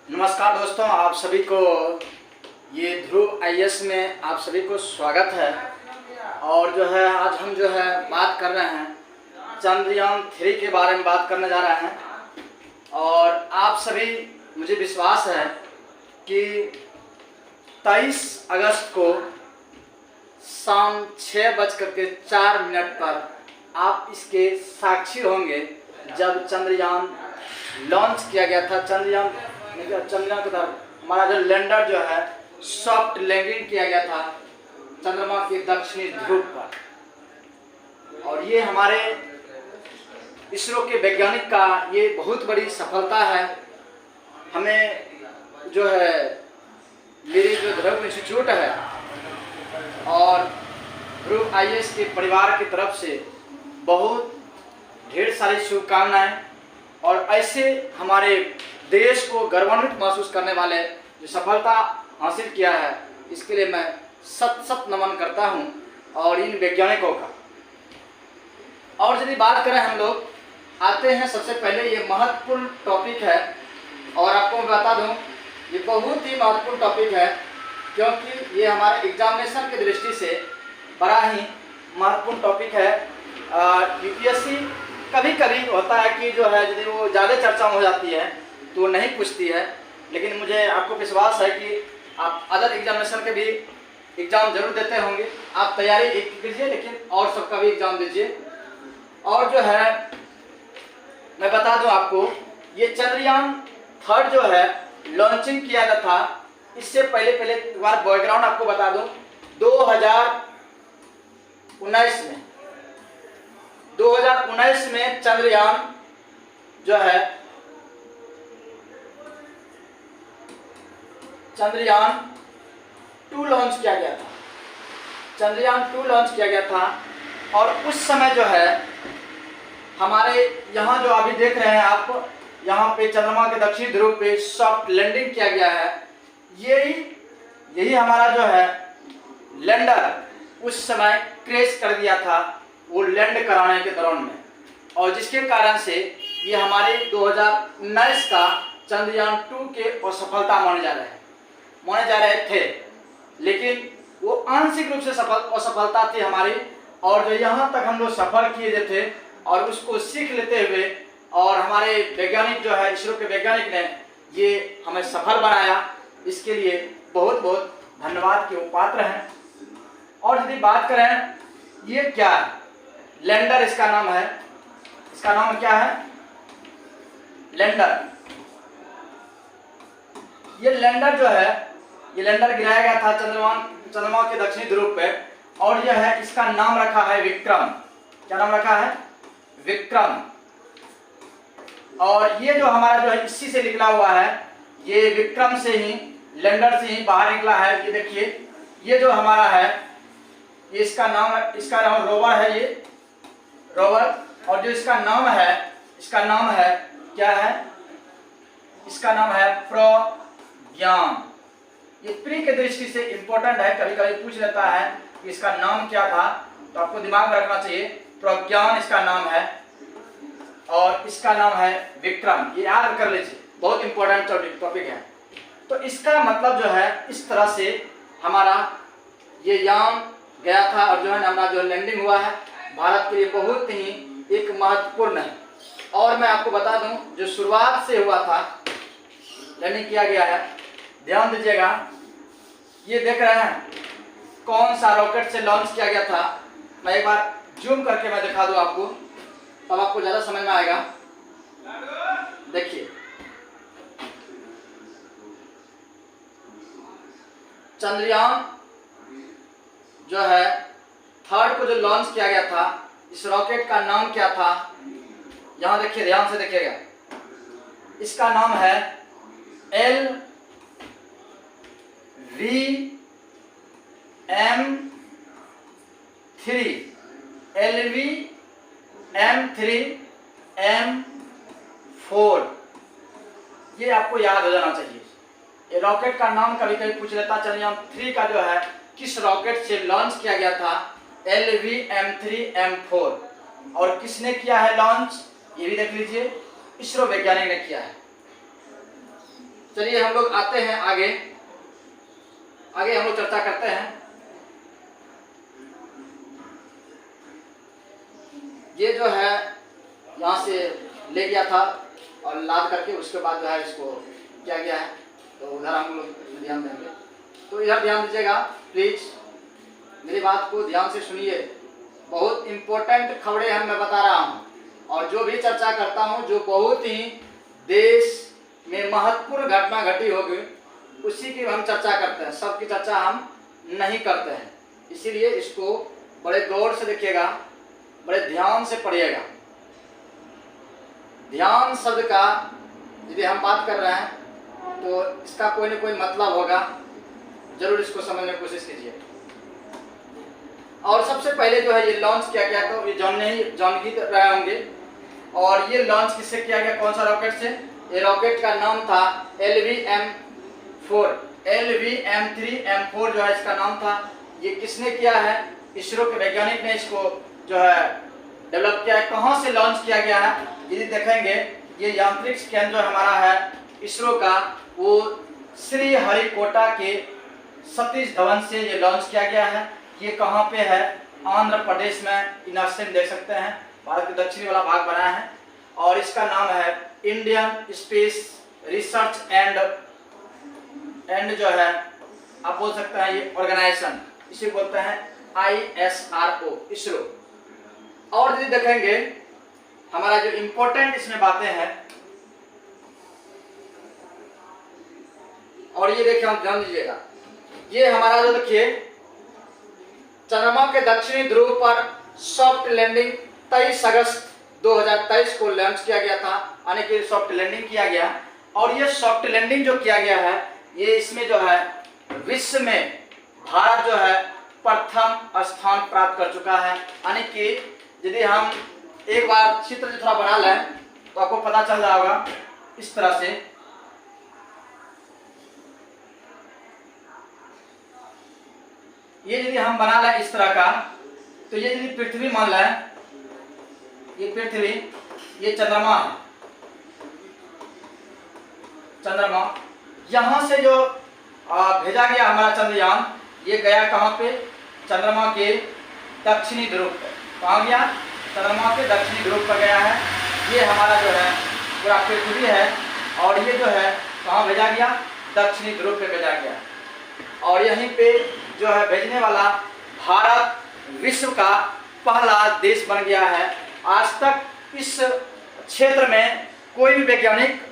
नमस्कार दोस्तों, आप सभी को ये ध्रुव आईएएस में आप सभी को स्वागत है। और जो है आज हम जो है बात कर रहे हैं चंद्रयान 3 के बारे में बात करने जा रहे हैं। और आप सभी, मुझे विश्वास है कि 23 अगस्त को शाम 6:04 पर आप इसके साक्षी होंगे जब चंद्रयान लॉन्च किया गया था। चंद्रयान की तरफ हमारा जो लैंडर जो है सॉफ्ट लैंडिंग किया गया था चंद्रमा के दक्षिणी ध्रुव पर। और ये हमारे इसरो के वैज्ञानिक का ये बहुत बड़ी सफलता है। हमें जो है मेरी जो ध्रुव इंस्टीट्यूट है और ध्रुव आईएएस के परिवार की तरफ से बहुत ढेर सारी शुभकामनाएं। और ऐसे हमारे देश को गौरवान्वित महसूस करने वाले जो सफलता हासिल किया है, इसके लिए मैं सत नमन करता हूं और इन वैज्ञानिकों का। और यदि बात करें, हम लोग आते हैं सबसे पहले, ये महत्वपूर्ण टॉपिक है। और आपको मैं बता दूं, ये बहुत ही महत्वपूर्ण टॉपिक है क्योंकि ये हमारे एग्जामिनेशन की दृष्टि से बड़ा ही महत्वपूर्ण टॉपिक है। यूपीएससी कभी कभी होता है कि जो है यदि वो ज़्यादा चर्चा हो जाती है तो वो नहीं पूछती है, लेकिन मुझे आपको विश्वास है कि आप अदर एग्जामिनेशन के भी एग्ज़ाम जरूर देते होंगे। आप तैयारी एक कीजिए, लेकिन और सबका भी एग्ज़ाम दीजिए। और जो है मैं बता दूं आपको, ये चंद्रयान 3 जो है लॉन्चिंग किया गया था, इससे पहले एक बार बैकग्राउंड आपको बता दूं। 2019 में चंद्रयान जो है चंद्रयान 2 लॉन्च किया गया था। चंद्रयान 2 लॉन्च किया गया था और उस समय जो है हमारे यहाँ जो अभी देख रहे हैं आप, यहाँ पे चंद्रमा के दक्षिणी ध्रुव पे सॉफ्ट लैंडिंग किया गया है। यही हमारा जो है लैंडर उस समय क्रैश कर दिया था वो लैंड कराने के दौरान में, और जिसके कारण से ये हमारे 2019 का चंद्रयान 2 के असफलता माने जा रहे थे। लेकिन वो आंशिक रूप से असफलता थी हमारी। और जो यहाँ तक हम लोग सफर किए थे और उसको सीख लेते हुए, और हमारे वैज्ञानिक जो है इसरो के वैज्ञानिक ने ये हमें सफल बनाया, इसके लिए बहुत बहुत धन्यवाद के पात्र हैं। और यदि बात करें, ये क्या है, लैंडर इसका नाम है। इसका नाम क्या है? लैंडर। ये लैंडर जो है, ये लैंडर गिराया गया था चंद्रमा के दक्षिणी ध्रुव पे, और यह है, इसका नाम रखा है विक्रम। क्या नाम रखा है? विक्रम। और ये जो हमारा जो है इसी से निकला हुआ है, ये विक्रम से ही, लैंडर से ही बाहर निकला है। ये देखिए, ये जो हमारा है, ये इसका नाम रोवर है, ये रोवर। और जो इसका नाम है क्या है? इसका नाम है प्रज्ञान। ये प्री के दृष्टि से इंपॉर्टेंट है, कभी कभी पूछ लेता है कि इसका नाम क्या था, तो आपको दिमाग में रखना चाहिए। प्रज्ञान इसका नाम है और इसका नाम है विक्रम। ये याद कर लीजिए, बहुत इंपॉर्टेंट टॉपिक है। तो इसका मतलब जो है, इस तरह से हमारा ये यान गया था और जो है हमारा जो लैंडिंग हुआ है, भारत के लिए बहुत ही एक महत्वपूर्ण है। और मैं आपको बता दूं, जो शुरुआत से हुआ था, लैंडिंग किया गया है, ध्यान दीजिएगा। ये देख रहे हैं कौन सा रॉकेट से लॉन्च किया गया था। मैं एक बार जूम करके मैं दिखा दूं आपको, तब आपको ज्यादा समझ में आएगा। देखिए, चंद्रयान जो है 3 को जो लॉन्च किया गया था, इस रॉकेट का नाम क्या था? यहां देखिए, ध्यान से देखिएगा। इसका नाम है LVM3M4। ये आपको याद हो जाना चाहिए। ये रॉकेट का नाम कभी कभी पूछ लेता। चंद्रयान 3 का जो है किस रॉकेट से लॉन्च किया गया था? LVM3M4। और किसने किया है लॉन्च? ये भी देख लीजिए, इसरो वैज्ञानिक ने किया है। चलिए हम लोग आते हैं आगे हम लोग चर्चा करते हैं। ये जो है यहाँ से ले गया था और लाद करके उसके बाद जो है इसको किया गया है, तो उधर हम लोग ध्यान देंगे। तो इधर ध्यान दीजिएगा प्लीज, मेरी बात को ध्यान से सुनिए। बहुत इम्पोर्टेंट खबरें हैं मैं बता रहा हूँ, और जो भी चर्चा करता हूँ जो बहुत ही देश में महत्वपूर्ण घटना घटी होगी उसी की हम चर्चा करते हैं, सबकी चर्चा हम नहीं करते हैं। इसीलिए इसको बड़े गौर से देखिएगा, बड़े ध्यान से पढ़िएगा। ध्यान शब्द का यदि हम बात कर रहे हैं तो इसका कोई न कोई मतलब होगा, जरूर इसको समझने की कोशिश कीजिए। और सबसे पहले जो है ये लॉन्च किया गया, तो ये जान ही रहे होंगे। और ये लॉन्च किससे किया गया, कौन सा रॉकेट से? ये रॉकेट का नाम था LVM-4, LVM-3M4 जो है इसका नाम था। ये किसने किया है? इसरो के वैज्ञानिक ने इसको जो है डेवलप किया है। कहाँ से लॉन्च किया गया है यदि देखेंगे, ये यांत्रिक केंद्र जो हमारा है इसरो का, वो श्री हरिकोटा के सतीश धवन से ये लॉन्च किया गया है। ये कहाँ पे है? आंध्र प्रदेश में। इनार्सन देख सकते हैं, भारत के दक्षिणी वाला भाग बना है। और इसका नाम है इंडियन स्पेस रिसर्च एंड जो है आप बोल सकते हैं ये ऑर्गेनाइजेशन, इसे बोलते हैं ISRO, इसरो। और यदि देखेंगे हमारा जो इम्पोर्टेंट इसमें बातें हैं, और ये देखिए हम ध्यान दीजिएगा, ये हमारा जो देखिए चंद्रमा के दक्षिणी ध्रुव पर सॉफ्ट लैंडिंग 23 अगस्त 2023 को लॉन्च किया गया था, यानी कि सॉफ्ट लैंडिंग किया गया। और ये सॉफ्ट लैंडिंग जो किया गया है, ये इसमें जो है विश्व में भारत जो है प्रथम स्थान प्राप्त कर चुका है। यानी कि यदि हम एक बार चित्र जो थोड़ा बना लें तो आपको पता चल जाएगा इस तरह से। ये यदि हम बना लें इस तरह का, तो ये यदि पृथ्वी मान लें, ये पृथ्वी, ये चंद्रमा है, चंद्रमा। यहां से जो भेजा गया हमारा चंद्रयान, ये गया कहां पे? चंद्रमा के दक्षिणी ध्रुव पर। कहां गया? चंद्रमा के दक्षिणी ध्रुव पर गया है। ये हमारा जो है पूरा पृथ्वी है, और ये जो है कहां भेजा गया? दक्षिणी ध्रुव पे भेजा गया। और यहीं पे जो है भेजने वाला भारत विश्व का पहला देश बन गया है। आज तक इस क्षेत्र में कोई भी वैज्ञानिक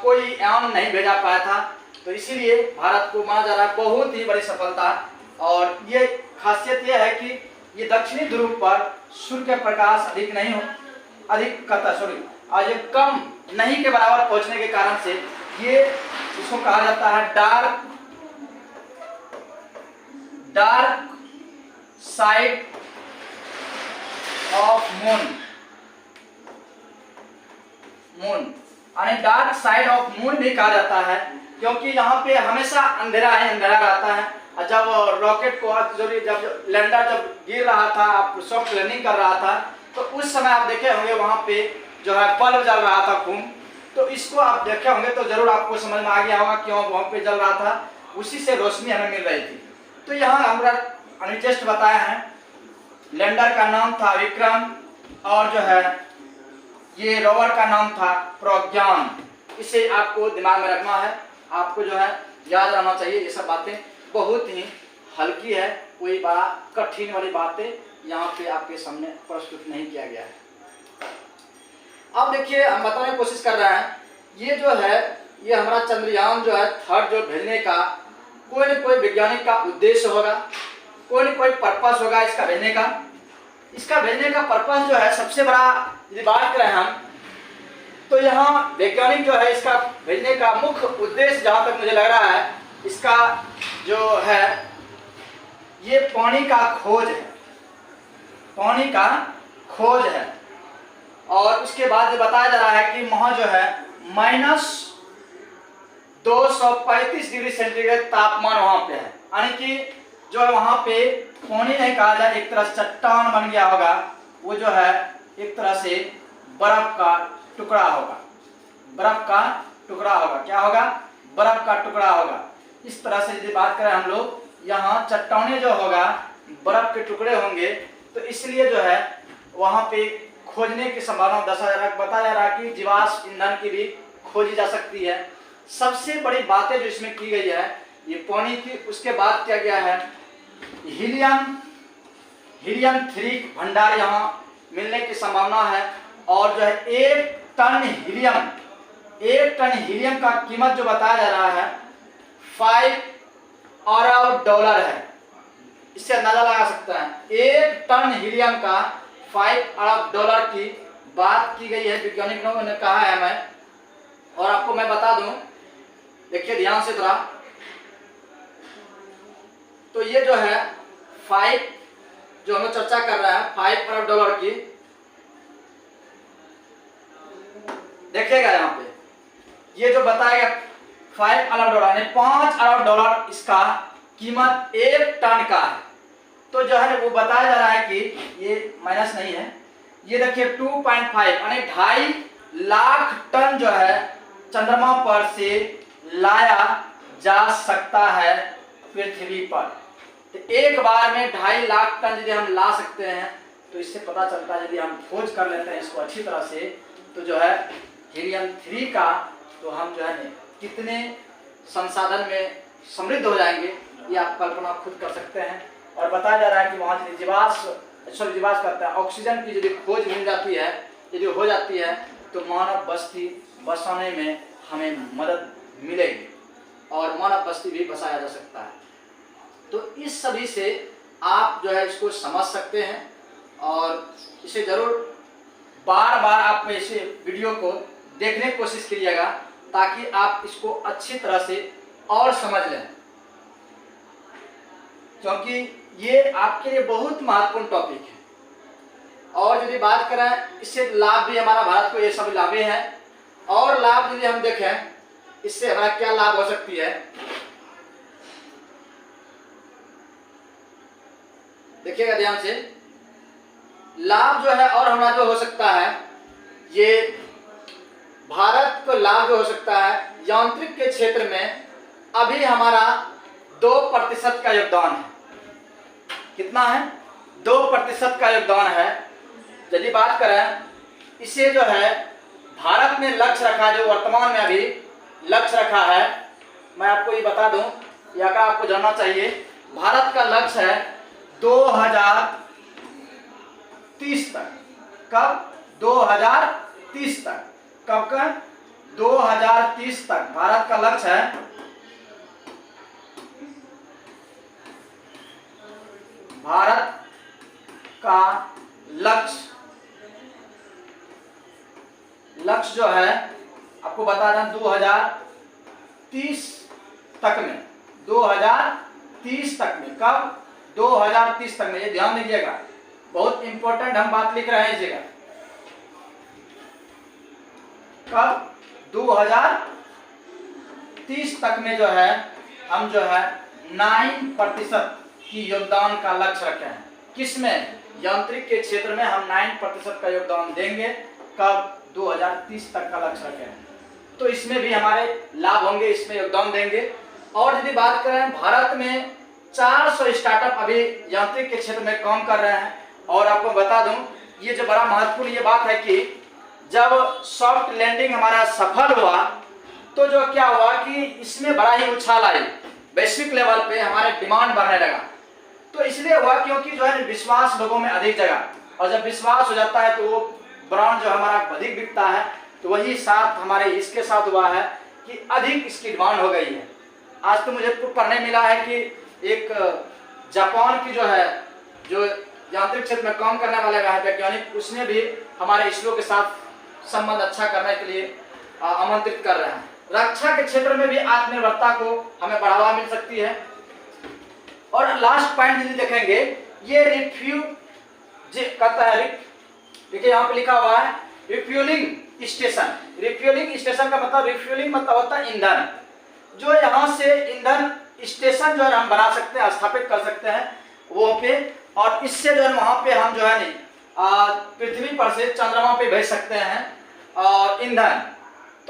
कोई यान नहीं भेजा पाया था, तो इसीलिए भारत को माना जा रहा है बहुत ही बड़ी सफलता। और ये खासियत यह है कि ये दक्षिणी ध्रुव पर सूर्य का प्रकाश अधिक कम नहीं के बराबर पहुंचने के कारण से ये इसको कहा जाता है डार्क साइड ऑफ मून, यानी डार्क साइड ऑफ मून भी कहा जाता है, क्योंकि यहाँ पे हमेशा अंधेरा रहता है। जब रॉकेट को जब लैंडर जब गिर रहा था, आप सॉफ्ट लैंडिंग कर रहा था, तो उस समय आप देखे होंगे वहाँ पे जो है बल्ब जल रहा था खूब। तो इसको आप देखे होंगे तो जरूर आपको समझ में आ गया होगा क्यों वहाँ पे जल रहा था, उसी से रोशनी हमें मिल रही थी। तो यहाँ हमारा जस्ट बताया है, लैंडर का नाम था विक्रम, और जो है ये रोवर का नाम था प्रज्ञान। इसे आपको दिमाग में रखना है, आपको जो है याद रहना चाहिए। ये सब बातें बहुत ही हल्की है, कोई बड़ा कठिन वाली बातें यहाँ पे आपके सामने प्रस्तुत नहीं किया गया है। अब देखिए हम बताने की कोशिश कर रहे हैं, ये जो है ये हमारा चंद्रयान जो है थर्ड जो भेजने का कोई न कोई वैज्ञानिक का उद्देश्य होगा, कोई न कोई पर्पस होगा इसका भेजने का। इसका भेजने का पर्पस जो है सबसे बड़ा यदि बात करें हम, तो यहाँ वैज्ञानिक जो है इसका भेजने का मुख्य उद्देश्य जहाँ तक मुझे लग रहा है, इसका जो है ये पानी का खोज है, पानी का खोज है। और उसके बाद बताया जा रहा है कि वहाँ जो है -235 डिग्री सेंटीग्रेड तापमान वहाँ पे है, यानी कि जो है वहाँ पे पानी नहीं कहा जाए, एक तरह से चट्टान बन गया होगा, वो जो है एक तरह से बर्फ का टुकड़ा होगा, बर्फ का टुकड़ा होगा। क्या होगा? बर्फ का टुकड़ा होगा। इस तरह से यदि बात करें हम लोग, यहाँ चट्टानें जो होगा बर्फ के टुकड़े होंगे, तो इसलिए जो है वहाँ पे खोजने की संभावना बताया जा रहा है कि जीवाश्म ईंधन की भी खोजी जा सकती है। सबसे बड़ी बातें जो इसमें की गई है ये पानी की। उसके बाद क्या गया है, हीलियम 3 भंडार यहाँ मिलने की संभावना है। और जो है 1 टन हीलियम का कीमत जो बताया जा रहा है 5 अरब डॉलर है। इससे अंदाजा लगा सकते हैं 1 टन हीलियम का 5 अरब डॉलर की बात की गई है, वैज्ञानिकों ने कहा है। मैं और आपको मैं बता दूं, देखिए ध्यान से थोड़ा, तो ये जो है 5 जो हम लोग चर्चा कर रहे हैं 5 अरब डॉलर की, देखिएगा यहाँ पे ये जो बताएगा 5 अरब डॉलर यानी 5 अरब डॉलर इसका कीमत 1 टन का है। तो जो है वो बताया जा रहा है कि ये माइनस नहीं है, ये देखिए 2.5 यानी 2.5 लाख टन जो है चंद्रमा पर से लाया जा सकता है पृथ्वी पर। तो एक बार में 2.5 लाख टन यदि हम ला सकते हैं तो इससे पता चलता है, यदि हम खोज कर लेते हैं इसको अच्छी तरह से, तो जो है हीलियम 3 का तो हम जो है कितने संसाधन में समृद्ध हो जाएंगे ये आप कल्पना खुद कर सकते हैं। और बताया जा रहा है कि वहाँ यदि जीवाश्म करता है ऑक्सीजन की यदि खोज मिल जाती है, यदि हो जाती है, तो मानव बस्ती बसाने में हमें मदद मिलेगी और मानव बस्ती भी बसाया जा सकता है। तो इस सभी से आप जो है इसको समझ सकते हैं और इसे जरूर बार बार आप इसे वीडियो को देखने की कोशिश कीजिएगा ताकि आप इसको अच्छी तरह से और समझ लें, क्योंकि ये आपके लिए बहुत महत्वपूर्ण टॉपिक है। और यदि बात करें इससे लाभ भी हमारा भारत को ये सब लाभे हैं। और लाभ यदि हम देखें इससे हमारा क्या लाभ हो सकती है, देखिएगा ध्यान से। लाभ जो है और हमारा जो हो सकता है, ये भारत को लाभ जो हो सकता है यांत्रिक के क्षेत्र में अभी हमारा 2% का योगदान है। कितना है? 2% का योगदान है। यदि बात करें इसे जो है भारत ने लक्ष्य रखा, जो वर्तमान में अभी लक्ष्य रखा है, मैं आपको ये बता दूं, या का आपको जानना चाहिए। भारत का लक्ष्य है 2030 तक। कब? 2030 तक। कब का? 2030 तक भारत का लक्ष्य है। भारत का लक्ष्य जो है आपको बता दें 2030 तक में। 2030 तक में। कब? 2030 तक में। ये ध्यान दीजिएगा, बहुत इंपॉर्टेंट हम बात लिख रहे हैं इस जगह। कब? 2030 तक में जो है हम जो है 9% की योगदान का लक्ष्य रखे हैं। किसमें? यांत्रिक के क्षेत्र में हम 9% का योगदान देंगे। कब? 2030 तक का लक्ष्य रखे हैं। तो इसमें भी हमारे लाभ होंगे, इसमें योगदान देंगे। और यदि बात करें भारत में 400 स्टार्टअप अभी यांत्रिक के क्षेत्र में काम कर रहे हैं। और आपको बता दूं ये जो बड़ा महत्वपूर्ण ये बात है कि जब सॉफ्ट लैंडिंग हमारा सफल हुआ तो जो क्या हुआ कि इसमें बड़ा ही उछाल आई, वैश्विक लेवल पे हमारे डिमांड बढ़ने लगा। तो इसलिए हुआ क्योंकि जो है विश्वास लोगों में अधिक जगह, और जब विश्वास हो जाता है तो वो ब्रांड जो हमारा अधिक बिकता है। तो वही साथ हमारे इसके साथ हुआ है कि अधिक इसकी डिमांड हो गई है। आज तो मुझे पढ़ने मिला है कि एक जापान की जो है जो यांत्रिक क्षेत्र में काम करने वाले वैज्ञानिक, उसने भी हमारे इसरो के साथ संबंध अच्छा करने के लिए आमंत्रित कर रहे हैं। रक्षा के क्षेत्र में भी आत्मनिर्भरता को हमें बढ़ावा मिल सकती है। और लास्ट पॉइंट यदि देखेंगे ये कहता है, देखिए यहाँ पे लिखा हुआ है रिफ्यूलिंग स्टेशन। रिफ्यूलिंग स्टेशन का मतलब, रिफ्यूलिंग मतलब होता है ईंधन। जो यहाँ से ईंधन स्टेशन जो है हम बना सकते हैं, स्थापित कर सकते हैं वो पे, और इससे जो है वहाँ पे हम जो है नहीं पृथ्वी पर से चंद्रमा पे भेज सकते हैं और ईंधन।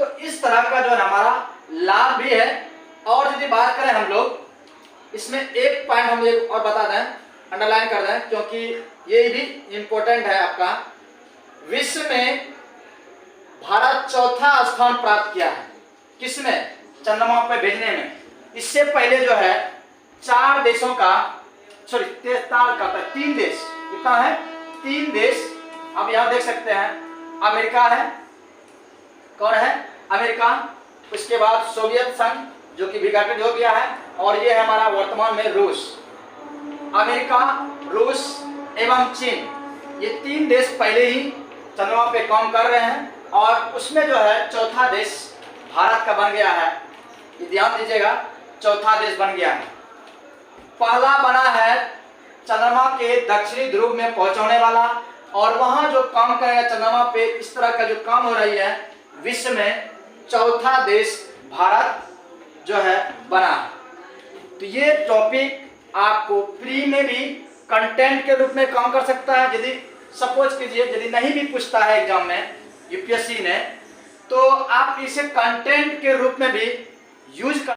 तो इस तरह का जो है हमारा लाभ भी है। और यदि बात करें हम लोग, इसमें एक पॉइंट हम एक और बता दें, अंडरलाइन कर दें, क्योंकि ये भी इम्पोर्टेंट है आपका। विश्व में भारत चौथा स्थान प्राप्त किया है, किसमें? चंद्रमा पर भेजने में। इससे पहले जो है 4 देशों का, सॉरी 3 देश, कितना है? 3 देश आप यहां देख सकते हैं। अमेरिका है, कौन है? अमेरिका। उसके बाद सोवियत संघ जो कि विघटित हो गया है, और ये है हमारा वर्तमान में रूस। अमेरिका, रूस एवं चीन, ये 3 देश पहले ही चंद्रमा पे काम कर रहे हैं, और उसमें जो है चौथा देश भारत का बन गया है। ये ध्यान दीजिएगा, चौथा देश बन गया है। पहला बना है चंद्रमा के दक्षिणी ध्रुव में पहुंचाने वाला, और वहां जो काम करेगा चंद्रमा पे, इस तरह का जो काम हो रही है, विश्व में चौथा देश भारत जो है बना। तो ये टॉपिक आपको प्री में भी कंटेंट के रूप में काम कर सकता है। यदि सपोज कीजिए यदि नहीं भी पूछता है एग्जाम में यूपीएससी ने, तो आप इसे कंटेंट के रूप में भी यूज कर